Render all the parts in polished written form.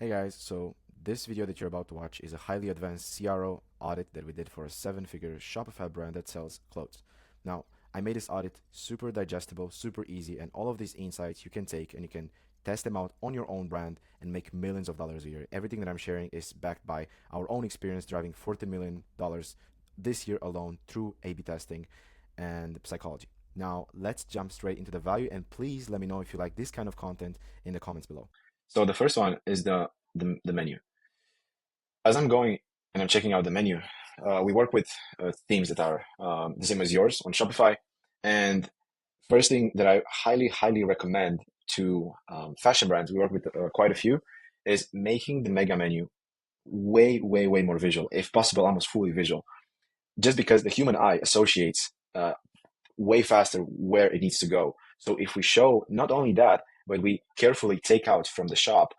Hey guys, so this video that you're about to watch is a highly advanced CRO audit that we did for a 7-figure Shopify brand that sells clothes. Now, I made this audit super digestible, super easy, and all of these insights you can take and you can test them out on your own brand and make millions of dollars a year. Everything that I'm sharing is backed by our own experience driving $40 million this year alone through A/B testing and psychology. Now, let's jump straight into the value, and please let me know if you like this kind of content in the comments below. So the first one is the menu. As I'm going and I'm checking out the menu, we work with themes that are the same as yours on Shopify. And first thing that I highly recommend to fashion brands, we work with quite a few, is making the mega menu way more visual, if possible, almost fully visual, just because the human eye associates way faster where it needs to go. So if we show not only that, but we carefully take out from the shop,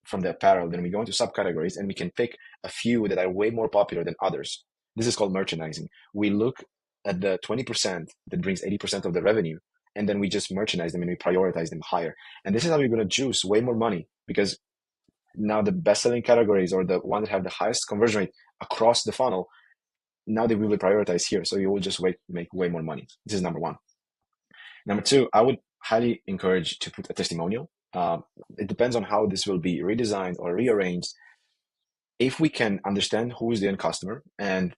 from the apparel, then we go into subcategories and we can pick a few that are way more popular than others. This is called merchandising. We look at the 20% that brings 80% of the revenue, and then we just merchandise them and we prioritize them higher. And this is how you're going to juice way more money, because now the best-selling categories, or the ones that have the highest conversion rate across the funnel, now they will be prioritized here. So you will just make way more money. This is number one. Number two, I would highly encourage to put a testimonial. It depends on how this will be redesigned or rearranged. If we can understand who is the end customer and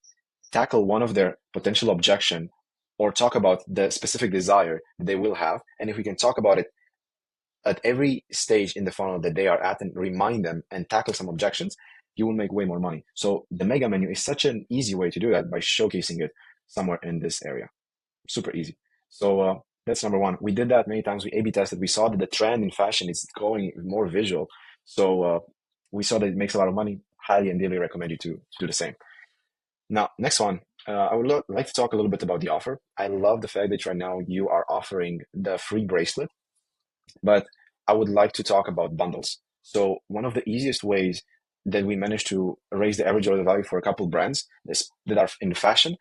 tackle one of their potential objection, or talk about the specific desire that they will have, and if we can talk about it at every stage in the funnel that they are at and remind them and tackle some objections, you will make way more money. So the mega menu is such an easy way to do that by showcasing it somewhere in this area. Super easy. So that's number one. We did that many times. We A/B tested. We saw that the trend in fashion is going more visual. So we saw that it makes a lot of money. Highly and daily recommend you to do the same. Now, next one. I would like to talk a little bit about the offer. I love the fact that right now you are offering the free bracelet, but I would like to talk about bundles. So one of the easiest ways that we managed to raise the average order value for a couple brands that are in fashion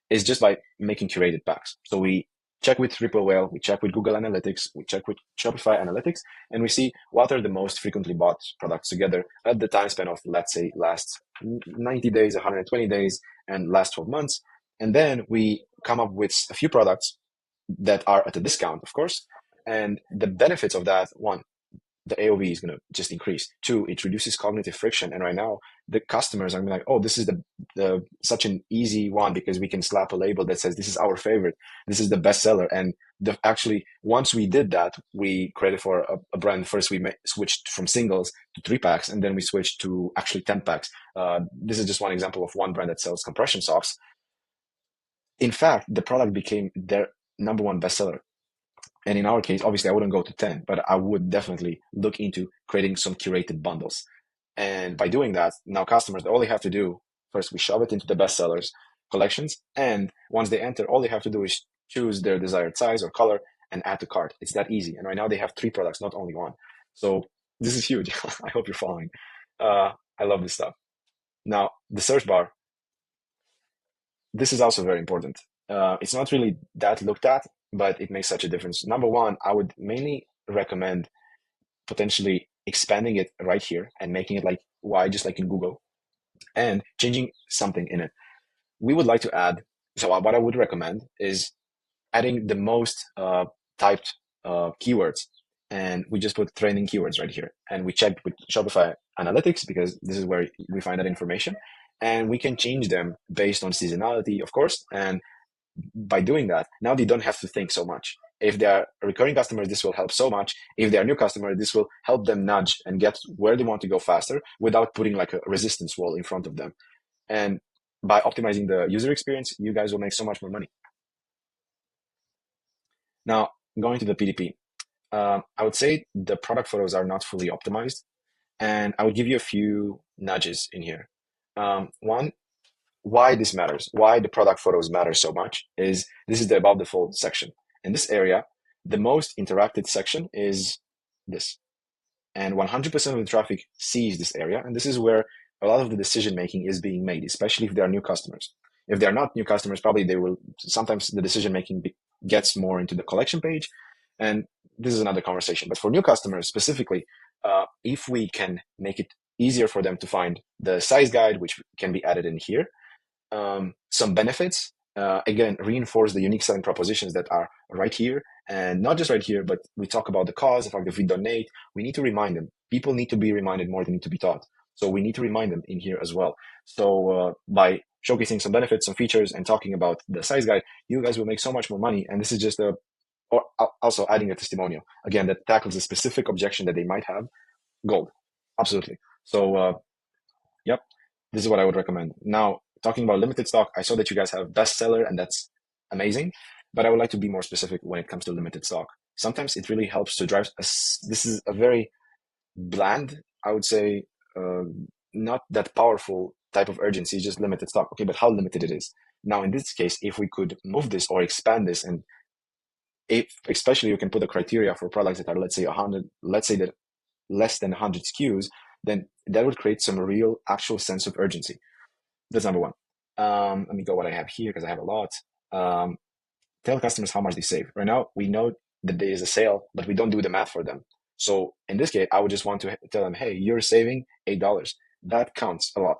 is just by making curated packs. So we check with Triple Whale, we check with Google Analytics, we check with Shopify Analytics, and we see what are the most frequently bought products together at the time span of, let's say, last 90 days, 120 days, and last 12 months. And then we come up with a few products that are at a discount, of course. And the benefits of that, one, the AOV is going to just increase. Two, it reduces cognitive friction. And right now, the customers are going to be like, oh, this is the such an easy one, because we can slap a label that says this is our favorite, this is the best seller. And actually, once we did that, we created for a brand. First, we switched from singles to 3-packs, and then we switched to actually 10-packs. This is just one example of one brand that sells compression socks. In fact, the product became their number one bestseller. And in our case, obviously, I wouldn't go to 10, but I would definitely look into creating some curated bundles. And by doing that, now customers, all they have to do, first, we shove it into the bestsellers collections. And once they enter, all they have to do is choose their desired size or color and add to cart. It's that easy. And right now they have 3 products, not only one. So this is huge. I hope you're following. I love this stuff. Now, the search bar, this is also very important. It's not really that looked at, but it makes such a difference. Number one, I would mainly recommend potentially expanding it right here and making it like wide, just like in Google, and changing something in it. We would like to add, so what I would recommend is adding the most typed keywords. And we just put trending keywords right here. And we checked with Shopify Analytics, because this is where we find that information. And we can change them based on seasonality, of course. And by doing that, now they don't have to think so much. If they are recurring customers, this will help so much. If they are new customers, this will help them nudge and get where they want to go faster without putting like a resistance wall in front of them. And by optimizing the user experience, you guys will make so much more money. Now, going to the PDP, I would say the product photos are not fully optimized, and I would give you a few nudges in here. One, why this matters, why the product photos matter so much, is this is the above the fold section. In this area, the most interacted section is this. And 100% of the traffic sees this area. And this is where a lot of the decision making is being made, especially if they are new customers. If they are not new customers, probably they will, sometimes the decision making gets more into the collection page. And this is another conversation. But for new customers specifically, if we can make it easier for them to find the size guide, which can be added in here. Some benefits, again, reinforce the unique selling propositions that are right here, and not just right here, but we talk about the cause, the fact that if we donate, we need to remind them. People need to be reminded more than need to be taught. So we need to remind them in here as well. So by showcasing some benefits, some features, and talking about the size guide, you guys will make so much more money. And this is just or also adding a testimonial, again, that tackles a specific objection that they might have. Gold. Absolutely. So yep, this is what I would recommend. Now, talking about limited stock, I saw that you guys have bestseller, and that's amazing, but I would like to be more specific when it comes to limited stock. Sometimes it really helps to drive this is a very bland, I would say, not that powerful type of urgency, just limited stock. Okay, but how limited it is. Now, in this case, if we could move this or expand this, and if especially you can put a criteria for products that are, let's say, 100, let's say that less than 100 SKUs, then that would create some real actual sense of urgency. That's number one. Let me go what I have here because I have a lot. Tell customers how much they save. Right now, we know that there is a sale, but we don't do the math for them. So in this case, I would just want to tell them, hey, you're saving $8. That counts a lot.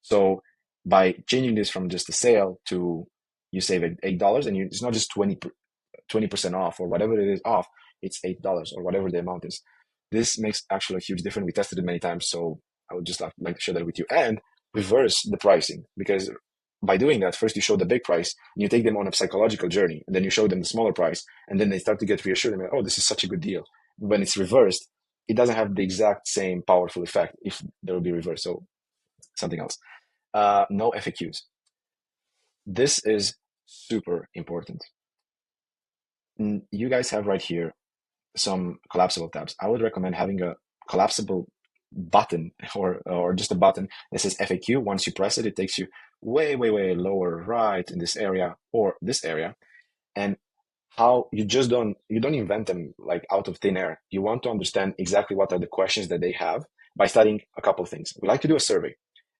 So by changing this from just a sale to you save $8, and it's not just 20% off or whatever it is off, it's $8 or whatever the amount is. This makes actually a huge difference. We tested it many times, so I would just like to share that with you. And reverse the pricing, because by doing that, first you show the big price, and you take them on a psychological journey, and then you show them the smaller price, and then they start to get reassured. And like, oh, this is such a good deal. When it's reversed, it doesn't have the exact same powerful effect if there will be reversed. So something else. No FAQs. This is super important. You guys have right here some collapsible tabs. I would recommend having a collapsible button or just a button that says FAQ. Once you press it, it takes you way lower right in this area or this area. And how you don't invent them like out of thin air. You want to understand exactly what are the questions that they have by studying a couple of things. We like to do a survey,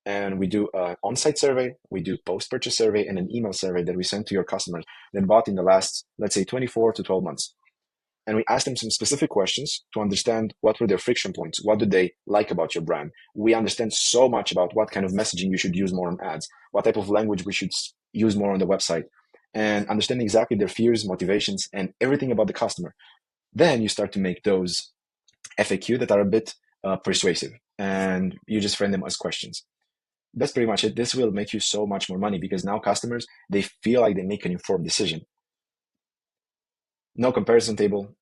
and we do an on-site survey, we do post-purchase survey, and an email survey that we send to your customers that bought in the last, let's say, 24 to 12 months. And we asked them some specific questions to understand what were their friction points. What do they like about your brand? We understand so much about what kind of messaging you should use more on ads, what type of language we should use more on the website, and understand exactly their fears, motivations, and everything about the customer. Then you start to make those FAQ that are a bit persuasive, and you just frame them as questions. That's pretty much it. This will make you so much more money because now customers, they feel like they make an informed decision. No comparison table,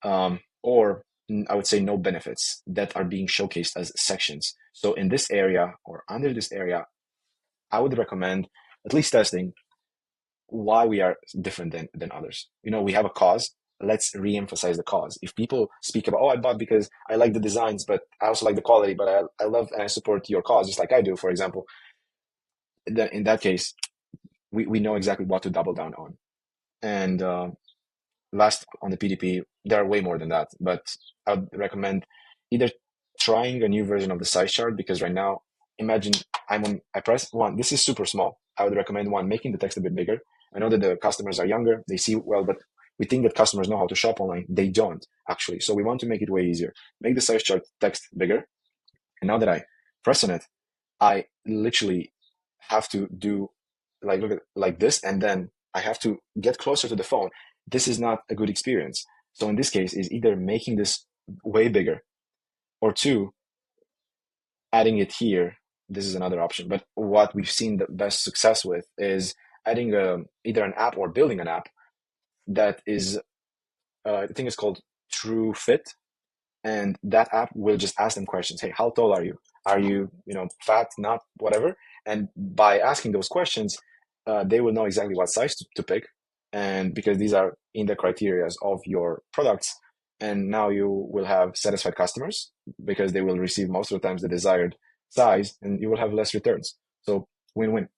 or I would say no benefits that are being showcased as sections. So in this area or under this area, I would recommend at least testing why we are different than others. We have a cause. Let's re-emphasize the cause. If people speak about, oh, I bought because I like the designs, but I also like the quality, but I love and I support your cause, just like I do, for example, then in that case, we know exactly what to double down on. And last on the PDP, there are way more than that, but I would recommend either trying a new version of the size chart, because right now, imagine I press one. This is super small. I would recommend one, making the text a bit bigger. I know that the customers are younger, they see well, but we think that customers know how to shop online. They don't actually. So we want to make it way easier. Make the size chart text bigger. And now that I press on it, I literally have to do look at like this, and then I have to get closer to the phone. This is not a good experience. So in this case, is either making this way bigger, or two, adding it here. This is another option. But what we've seen the best success with is adding either an app or building an app that is, I think it's called True Fit. And that app will just ask them questions. Hey, how tall are you? Are you, fat, not, whatever? And by asking those questions, they will know exactly what size to pick. And because these are in the criteria of your products, and now you will have satisfied customers because they will receive most of the times the desired size, and you will have less returns. So win-win.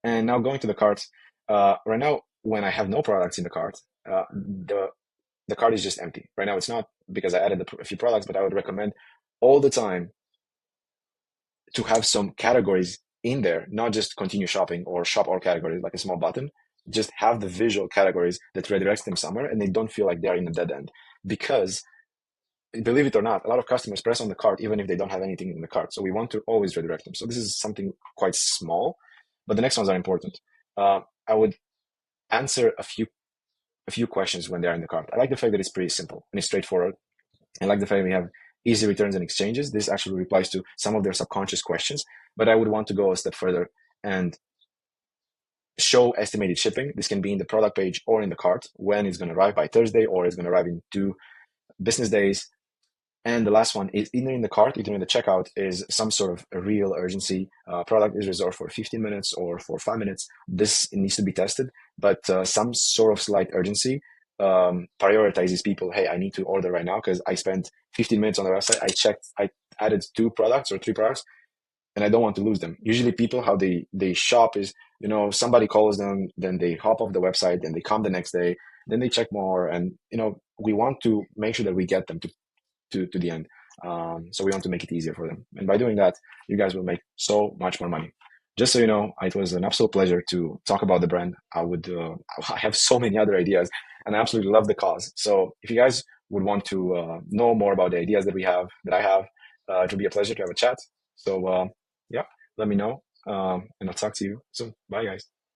And now going to the cart. Right now, when I have no products in the cart, the cart is just empty. Right now, it's not because I added a few products, but I would recommend all the time to have some categories in there, not just continue shopping or shop all categories like a small button. Just have the visual categories that redirects them somewhere, and they don't feel like they're in a dead end. Because believe it or not, a lot of customers press on the cart even if they don't have anything in the cart. So we want to always redirect them. So this is something quite small, but the next ones are important. I would answer a few questions when they're in the cart. I like the fact that it's pretty simple and it's straightforward. I like the fact we have easy returns and exchanges. This actually replies to some of their subconscious questions, but I would want to go a step further and show estimated shipping. This can be in the product page or in the cart, when it's going to arrive by Thursday or it's going to arrive in 2 business days. And the last one is either in the cart, either in the checkout, is some sort of a real urgency. Product is reserved for 15 minutes or for 5 minutes. This needs to be tested, but some sort of slight urgency prioritizes people. Hey, I need to order right now because I spent 15 minutes on the website. I added 2 products or 3 products, and I don't want to lose them. Usually people, how they shop is, somebody calls them, then they hop off the website, then they come the next day, then they check more. And, we want to make sure that we get them to the end. So we want to make it easier for them. And by doing that, you guys will make so much more money. Just so you know, it was an absolute pleasure to talk about the brand. I have so many other ideas and I absolutely love the cause. So if you guys would want to know more about the ideas that I have, it would be a pleasure to have a chat. So yeah, let me know. And I'll talk to you soon. Bye guys.